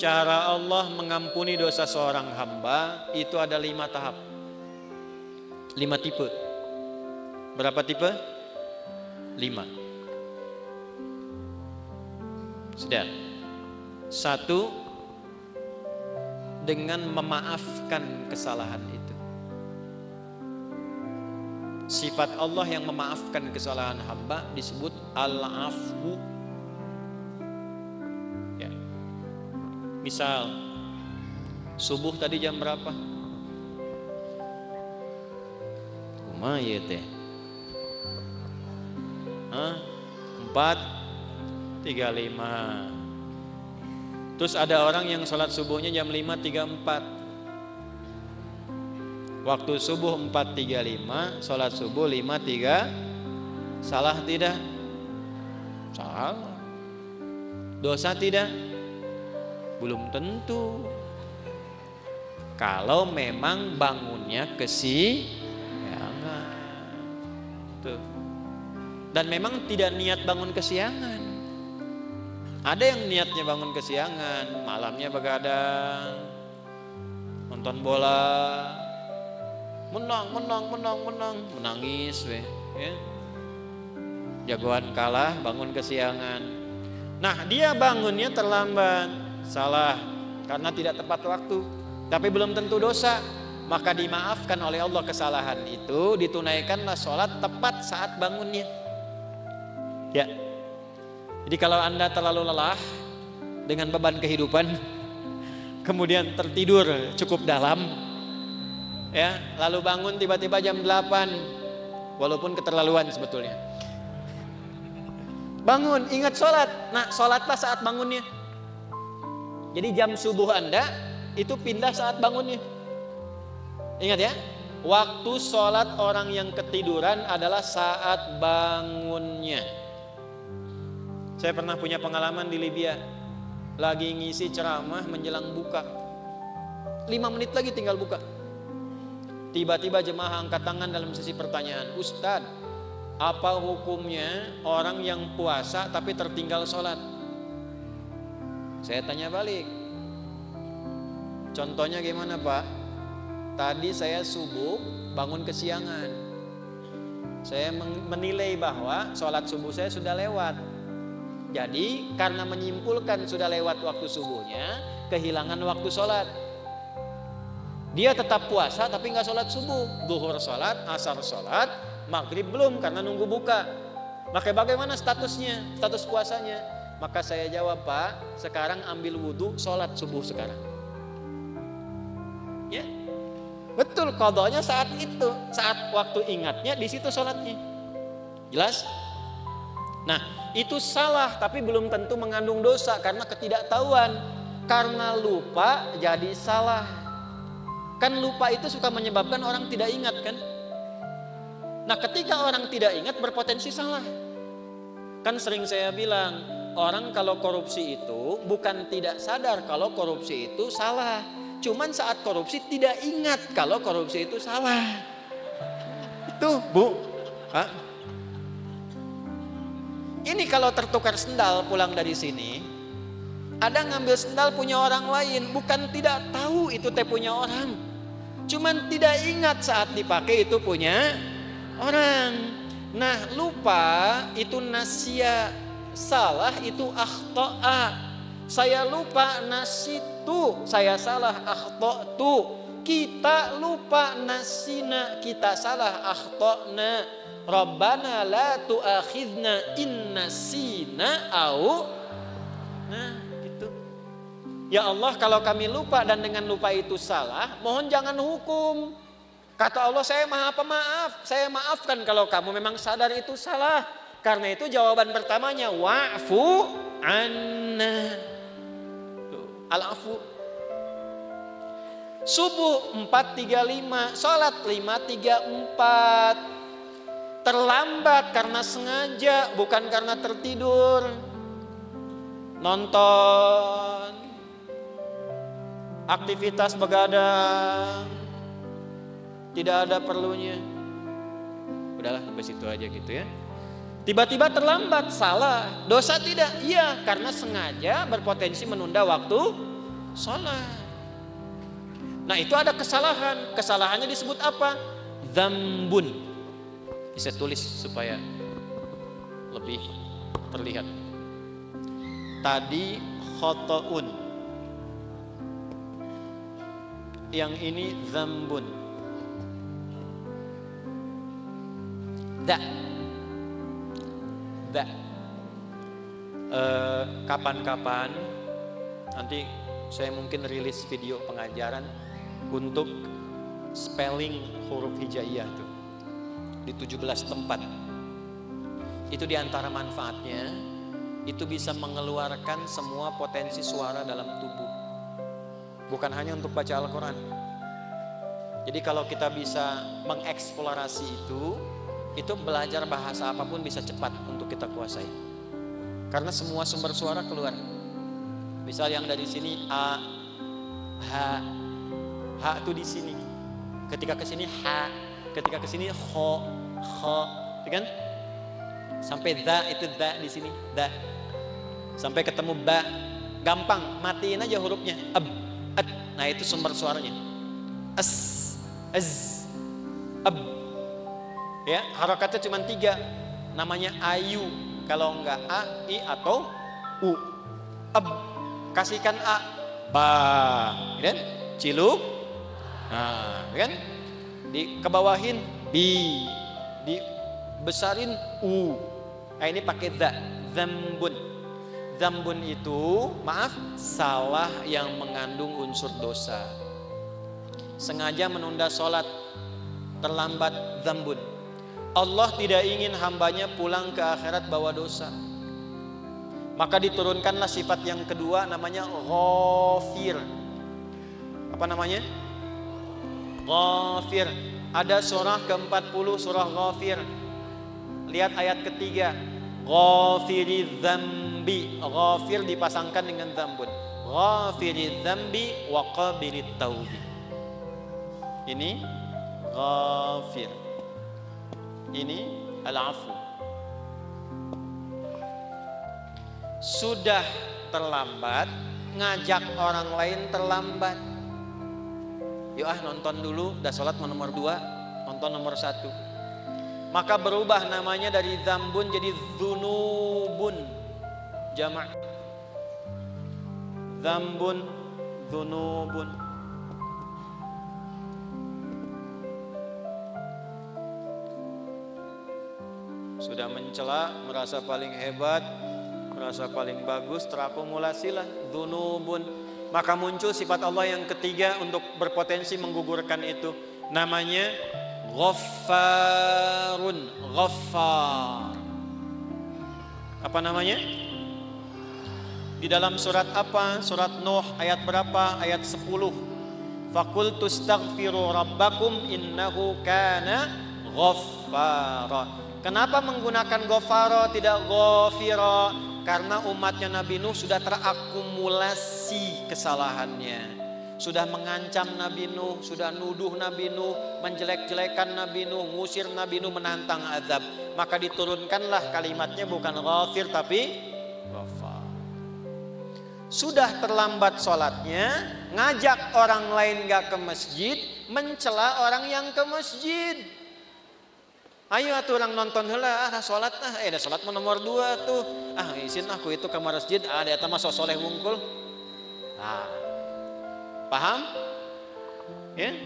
cara Allah mengampuni dosa seorang hamba itu ada 5 tahap, 5 tipe. Berapa tipe? 5. Sudah. 1, dengan memaafkan kesalahan itu. Sifat Allah yang memaafkan kesalahan hamba disebut al-afwu. Ya. Misal subuh tadi jam berapa? Kumaha teh? 4:35. Terus ada orang yang sholat subuhnya jam 5:34. Waktu subuh 4:35, sholat subuh 5:3. Salah tidak? Salah. Dosa tidak? Belum tentu. Kalau memang bangunnya kesiangan. Tuh. Dan memang tidak niat bangun kesiangan. Ada yang niatnya bangun kesiangan, malamnya begadang, nonton bola, menang, menangis, ya. Jagoan kalah, bangun kesiangan. Nah, dia bangunnya terlambat, salah, karena tidak tepat waktu, tapi belum tentu dosa. Maka dimaafkan oleh Allah kesalahan itu, ditunaikanlah sholat tepat saat bangunnya. Ya. Jadi kalau Anda terlalu lelah dengan beban kehidupan, kemudian tertidur cukup dalam, ya, lalu bangun tiba-tiba jam 8, walaupun keterlaluan sebetulnya. Bangun, ingat sholat. Nah, sholatlah saat bangunnya. Jadi jam subuh Anda itu pindah saat bangunnya. Ingat ya, waktu sholat orang yang ketiduran adalah saat bangunnya. Saya pernah punya pengalaman di Libya. Lagi ngisi ceramah menjelang buka. 5 menit lagi tinggal buka. Tiba-tiba jemaah angkat tangan dalam sesi pertanyaan. Ustadz, apa hukumnya orang yang puasa tapi tertinggal sholat? Saya tanya balik. Contohnya gimana Pak? Tadi saya subuh bangun kesiangan. Saya menilai bahwa sholat subuh saya sudah lewat. Jadi karena menyimpulkan sudah lewat waktu subuhnya, kehilangan waktu sholat. Dia tetap puasa tapi nggak sholat subuh. Zuhur sholat, asar sholat, maghrib belum karena nunggu buka. Maka bagaimana statusnya, status puasanya? Maka saya jawab, Pak, sekarang ambil wudhu, sholat subuh sekarang. Ya, betul, qadanya saat itu, saat waktu ingatnya di situ sholatnya. Jelas? Nah, itu salah tapi belum tentu mengandung dosa karena ketidaktahuan. Karena lupa jadi salah. Kan lupa itu suka menyebabkan orang tidak ingat kan? Nah, ketika orang tidak ingat berpotensi salah. Kan sering saya bilang, orang kalau korupsi itu bukan tidak sadar kalau korupsi itu salah. Cuman saat korupsi tidak ingat kalau korupsi itu salah. Itu, Bu. Hah? Ini kalau tertukar sendal pulang dari sini, ada ngambil sendal punya orang lain, bukan tidak tahu itu teh punya orang, cuman tidak ingat saat dipakai itu punya orang. Nah, lupa itu nasya, salah itu akhto'a. Saya lupa nasitu, saya salah akhto'tu. Kita lupa nasina, kita salah akhto'na. Rabbana la tu'akhidna in nasina au. Nah, gitu. Ya Allah, kalau kami lupa dan dengan lupa itu salah, mohon jangan hukum. Kata Allah, saya maha pemaaf, saya maafkan kalau kamu memang sadar itu salah. Karena itu jawaban pertamanya wa'fu anna. Al-afu. Subuh 4:35, salat 5:34. Terlambat karena sengaja, bukan karena tertidur. Nonton, aktivitas begadang, tidak ada perlunya. Udahlah sampai situ aja gitu ya. Tiba-tiba terlambat, salah. Dosa tidak? Iya, karena sengaja berpotensi menunda waktu Sholat. Nah itu ada kesalahan. Kesalahannya disebut apa? Dzambun. Bisa tulis supaya lebih terlihat. Tadi khotoun. Yang ini dzambun. Da. Kapan-kapan nanti saya mungkin rilis video pengajaran untuk spelling huruf hijaiyah itu di 17 tempat. Itu diantara manfaatnya, itu bisa mengeluarkan semua potensi suara dalam tubuh. Bukan hanya untuk baca Al-Quran. Jadi kalau kita bisa mengeksplorasi itu belajar bahasa apapun bisa cepat untuk kita kuasai. Karena semua sumber suara keluar. Misal yang dari sini a, ha itu di sini. Ketika ke sini ha, ketika ke sini ho, kan? Sampai da itu da di sini, da. Sampai ketemu ba, gampang, matiin aja hurufnya. Ab, ad. Nah itu sumber suaranya. As, az, ab. Ya, harokatnya cuma 3. Namanya ayu. Kalau enggak a, i atau u. Ab. Kasihkan a, ba, kan? Ciluk. Nah, kan? Dikebawahin bi, dibesarin u. Nah, ini pakai za, dzambun. Dzambun itu, maaf, salah yang mengandung unsur dosa. Sengaja menunda sholat, terlambat, dzambun. Allah tidak ingin hambanya pulang ke akhirat bawa dosa. Maka diturunkanlah sifat yang kedua, namanya ghafir. Apa namanya? Ghafir. Ada surah ke-40, surah Ghafir. Lihat ayat ketiga. Ghafiriz dzambi. Ghafir dipasangkan dengan dzambun. Ghafiriz dzambi wa qabilit taubi. Ini ghafir. Ini al-afu. Sudah terlambat, ngajak orang lain terlambat. Yuk nonton dulu, udah sholat mau nomor 2, nonton nomor 1. Maka berubah namanya dari dzambun jadi dzunubun. Jamak. Dzambun, dzunubun. Sudah mencela, merasa paling hebat, merasa paling bagus, terakumulasilah dzunubun. Maka muncul sifat Allah yang ketiga untuk berpotensi menggugurkan itu. Namanya Ghaffarun. Ghaffar. Apa namanya? Di dalam surat apa? Surat Nuh ayat berapa? Ayat 10. Faqultu astaghfiru rabbakum innahu kana ghaffara. Kenapa menggunakan Ghafara tidak Ghafira? Karena umatnya Nabi Nuh sudah terakumulasi kesalahannya. Sudah mengancam Nabi Nuh, sudah nuduh Nabi Nuh, menjelek-jelekan Nabi Nuh, ngusir Nabi Nuh, menantang azab. Maka diturunkanlah kalimatnya bukan Ghafir tapi Ghafar. Sudah terlambat sholatnya, ngajak orang lain gak ke masjid, mencela orang yang ke masjid. Ayo atuh orang nonton heula, dah sholat dah sholat nomor 2 tuh. Izin aku itu ke masjid, ada eta mah soleh wungkul. Nah, paham? Ya.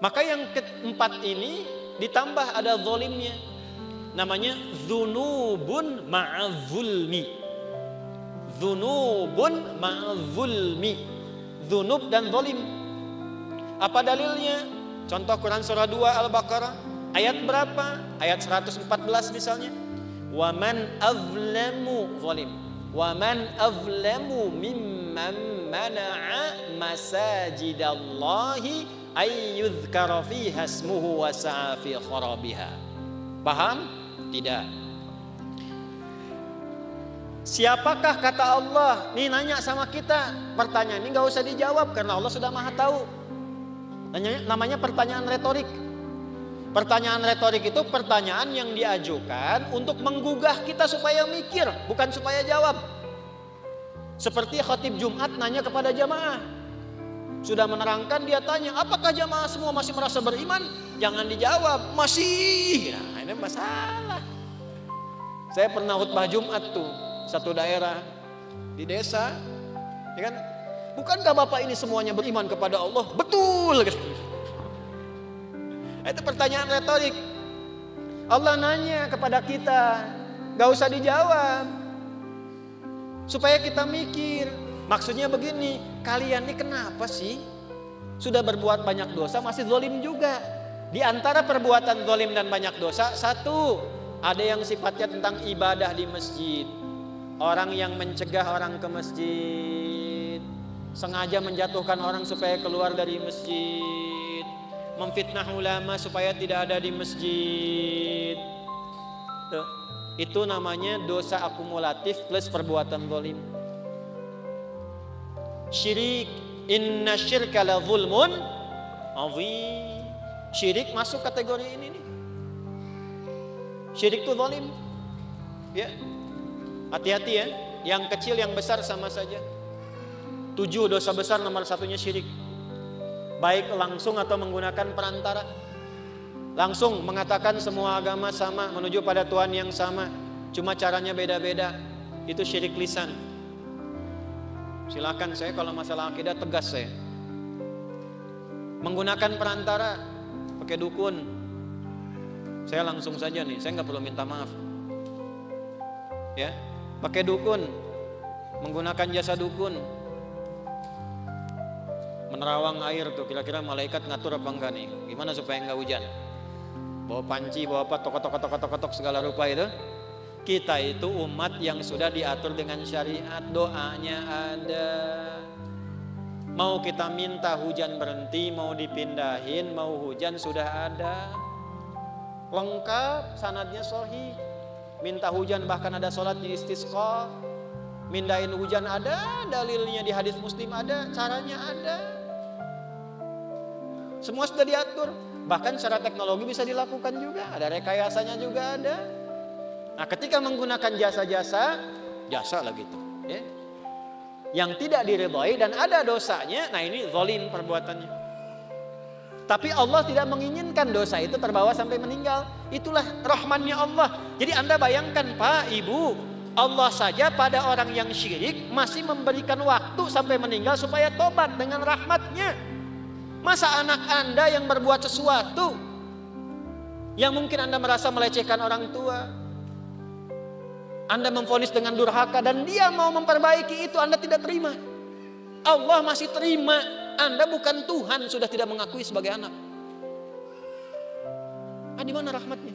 Maka yang keempat ini ditambah ada zalimnya. Namanya dzunubun ma'adzulmi. Dzunubun ma'adzulmi. Dzunub dan zalim. Apa dalilnya? Contoh Quran surah 2 Al-Baqarah ayat berapa? Ayat 114 misalnya. Wa man azlamu zalim. Wa man azlamu mimman mana'a masajidallahi ay yuzkara fiha ismuhu wa sa'a fi kharabiha. Paham? Tidak. Siapakah kata Allah? Nih nanya sama kita. Pertanyaan ini gak usah dijawab karena Allah sudah Maha tahu. Namanya pertanyaan retorik. Pertanyaan retorik itu pertanyaan yang diajukan untuk menggugah kita supaya mikir, bukan supaya jawab. Seperti khatib Jumat nanya kepada jamaah. Sudah menerangkan, dia tanya, apakah jamaah semua masih merasa beriman? Jangan dijawab, masih. Nah, ini masalah. Saya pernah khutbah Jumat tuh, satu daerah di desa, ya kan? Bukankah Bapak ini semuanya beriman kepada Allah? Betul. Itu pertanyaan retorik. Allah nanya kepada kita, gak usah dijawab, supaya kita mikir. Maksudnya begini, kalian ini kenapa sih sudah berbuat banyak dosa masih zalim juga? Di antara perbuatan zalim dan banyak dosa, satu, ada yang sifatnya tentang ibadah di masjid. Orang yang mencegah orang ke masjid, sengaja menjatuhkan orang supaya keluar dari masjid, memfitnah ulama supaya tidak ada di masjid. Tuh, itu namanya dosa akumulatif plus perbuatan zalim. Syirik, inna syirka la zulmun azim. Syirik masuk kategori ini nih. Syirik itu zalim. Ya. Hati-hati ya, yang kecil yang besar sama saja. 7 dosa besar nomor satunya syirik. Baik langsung atau menggunakan perantara. Langsung mengatakan semua agama sama, menuju pada Tuhan yang sama, cuma caranya beda-beda. Itu syirik lisan. Silakan, saya kalau masalah akidah tegas saya. Menggunakan perantara, pakai dukun, saya langsung saja nih, saya nggak perlu minta maaf. Ya, pakai dukun, menggunakan jasa dukun, menerawang air tuh, kira-kira malaikat ngatur apa enggak nih? Gimana supaya enggak hujan? Bawa panci, bawa apa, tokotok segala rupa itu. Kita itu umat yang sudah diatur dengan syariat, doanya ada. Mau kita minta hujan berhenti, mau dipindahin, mau hujan sudah ada. Lengkap, sanadnya sahih. Minta hujan bahkan ada sholat di istisqa. Mindahin hujan ada, dalilnya di hadis Muslim ada, caranya ada. Semua sudah diatur. Bahkan secara teknologi bisa dilakukan juga, ada rekayasanya juga ada. Nah, ketika menggunakan jasa-jasa, jasa lah gitu, ya, yang tidak diridhai dan ada dosanya, nah ini zalim perbuatannya. Tapi Allah tidak menginginkan dosa itu terbawa sampai meninggal. Itulah rahmannya Allah. Jadi Anda bayangkan Pak, Ibu, Allah saja pada orang yang syirik masih memberikan waktu sampai meninggal supaya tobat dengan rahmatnya. Masa anak Anda yang berbuat sesuatu yang mungkin Anda merasa melecehkan orang tua, Anda memvonis dengan durhaka dan dia mau memperbaiki itu, Anda tidak terima. Allah masih terima. Anda bukan Tuhan, sudah tidak mengakui sebagai anak. Di mana rahmatnya?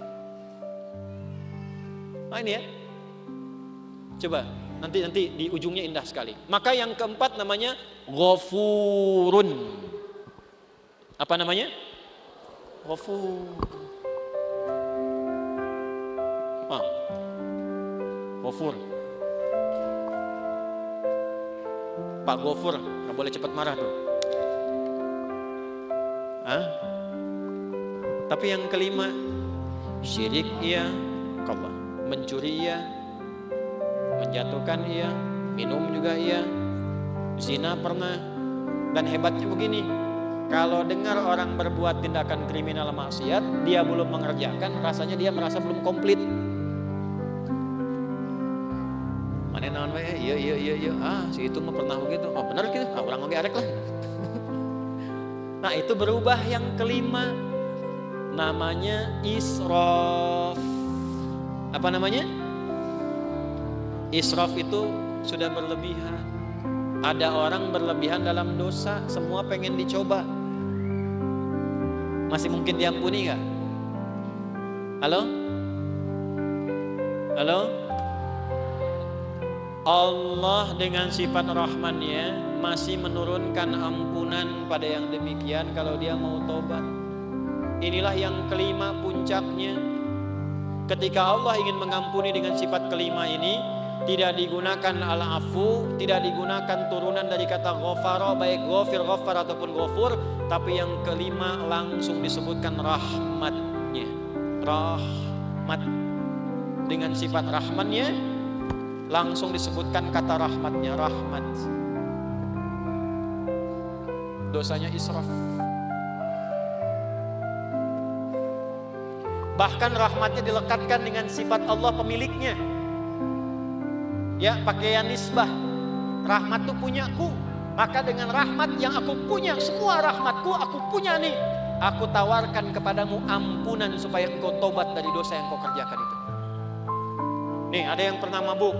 Ini ya. Coba nanti di ujungnya indah sekali. Maka yang keempat namanya Ghafurun. Apa namanya? Ghafur. Ghafur. Pak Ghafur, nggak boleh cepat marah tuh. Tapi yang kelima, syirik iya, Allah, mencuri iya, menjatuhkan iya, minum juga iya, zina pernah. Dan hebatnya begini, kalau dengar orang berbuat tindakan kriminal maksiat, dia belum mengerjakan, rasanya dia merasa belum komplit. Mana naon wae? Iya. Si itu mah pernah begitu. Oh benar gitu. Orang oge arek lah. Nah, itu berubah yang kelima. Namanya israf. Apa namanya? Israf itu sudah berlebihan. Ada orang berlebihan dalam dosa, semua pengen dicoba. Masih mungkin diampuni gak? Halo? Allah dengan sifat rahmannya masih menurunkan ampunan pada yang demikian kalau dia mau tobat. Inilah yang kelima puncaknya. Ketika Allah ingin mengampuni dengan sifat kelima ini, tidak digunakan al-afu, tidak digunakan turunan dari kata ghafara, baik ghafir, ghafar ataupun ghafur, tapi yang kelima langsung disebutkan rahmatnya. Rahmat. Dengan sifat rahmannya langsung disebutkan kata rahmatnya, rahmat. Dosanya israf. Bahkan rahmatnya dilekatkan dengan sifat Allah pemiliknya. Ya, pakaian nisbah. Rahmat itu punyaku. Maka dengan rahmat yang aku punya, semua rahmatku aku punya nih. Aku tawarkan kepadamu ampunan supaya engkau tobat dari dosa yang kau kerjakan itu. Nih, ada yang pernah mabuk,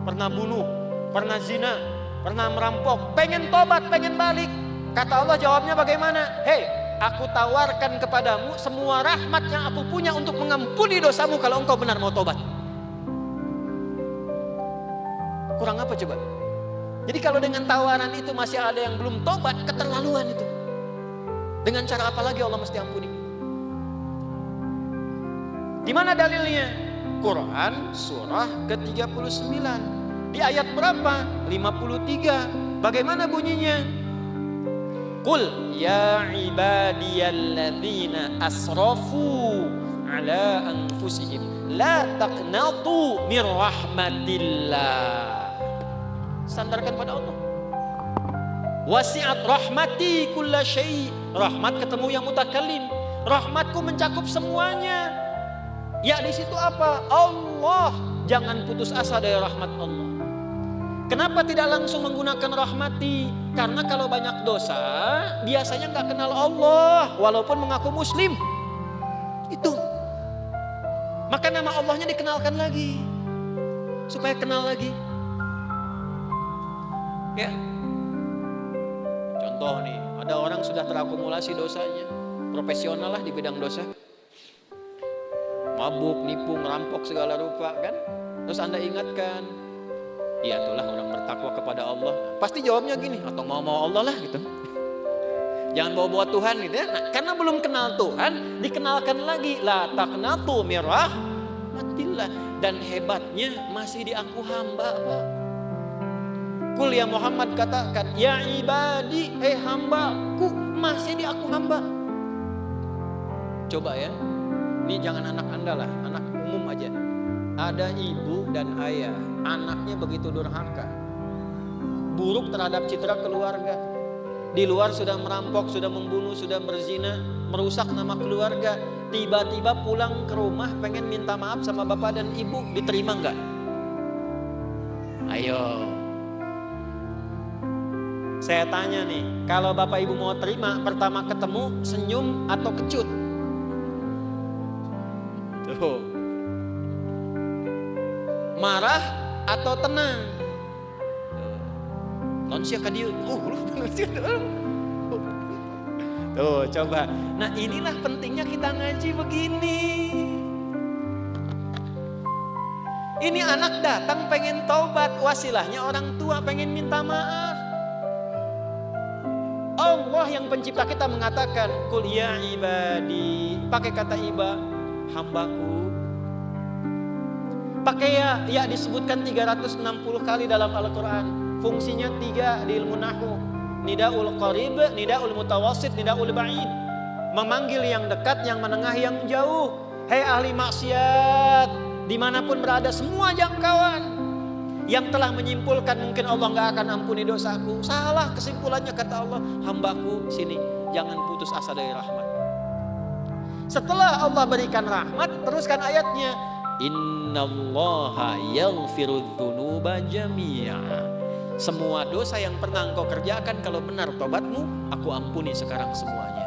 pernah bunuh, pernah zina, pernah merampok, pengen tobat, pengen balik. Kata Allah jawabnya bagaimana? Hei, aku tawarkan kepadamu semua rahmat yang aku punya untuk mengampuni dosamu kalau engkau benar mau tobat. Kurang apa coba? Jadi kalau dengan tawaran itu masih ada yang belum tobat, keterlaluan itu. Dengan cara apa lagi Allah mesti ampuni? Di mana dalilnya? Quran surah ke-39. Di ayat berapa? 53. Bagaimana bunyinya? Qul ya ibadiyalladzina asrafu ala anfusihim la taqnatu mir rahmatillah. Sandarkan pada Allah. Wasi'at rahmati kulla syai'. Rahmat ketemu yang mutakallim. Rahmatku mencakup semuanya. Ya di situ apa? Allah. Jangan putus asa dari rahmat Allah. Kenapa tidak langsung menggunakan rahmati? Karena kalau banyak dosa, biasanya nggak kenal Allah, walaupun mengaku Muslim. Itu. Maka nama Allahnya dikenalkan lagi, supaya kenal lagi. Ya. Contoh nih, ada orang sudah terakumulasi dosanya, profesional lah di bidang dosa. Mabuk, nipu, merampok segala rupa kan. Terus Anda ingatkan, ya itulah orang bertakwa kepada Allah. Pasti jawabnya gini, atau mau Allah lah gitu. Jangan bawa-bawa Tuhan gitu ya. Nah, karena belum kenal Tuhan, dikenalkan lagi. La taqnatu mir rahmatillah. Dan hebatnya masih diaku hamba, Pak. Kul ya Muhammad katakan, ya ibadi, hambaku, masih diaku hamba. Coba ya, ini jangan anak Anda lah, anak umum aja. Ada ibu dan ayah, anaknya begitu durhaka, buruk terhadap citra keluarga. Di luar sudah merampok, sudah membunuh, sudah berzina, merusak nama keluarga. Tiba-tiba pulang ke rumah pengen minta maaf sama bapak dan ibu, diterima nggak? Ayo. Saya tanya nih, kalau bapak ibu mau terima, pertama ketemu senyum atau kecut? Tuh. Marah atau tenang? Nonsia kadieu. Tuh, coba. Nah, inilah pentingnya kita ngaji begini. Ini anak datang pengen taubat, wasilahnya orang tua pengen minta maaf. Allah yang pencipta kita mengatakan, Qul ya ibadi, pakai kata iba, hambaku. Pakai ya disebutkan 360 kali dalam Al-Quran. Fungsinya 3 di ilmu nahwu. Nidaul qarib, nidaul mutawassit, nidaul ba'id. Memanggil yang dekat, yang menengah, yang jauh. Hei ahli maksiat, dimanapun berada, semua jangkauan. Yang telah menyimpulkan mungkin Allah gak akan ampuni dosaku. Salah kesimpulannya, kata Allah, hambaku sini, jangan putus asa dari rahmat. Setelah Allah berikan rahmat, teruskan ayatnya, innallaha yaghfirudz dzunuba jami'a. Semua dosa yang pernah engkau kerjakan, kalau benar tobatmu, aku ampuni sekarang semuanya.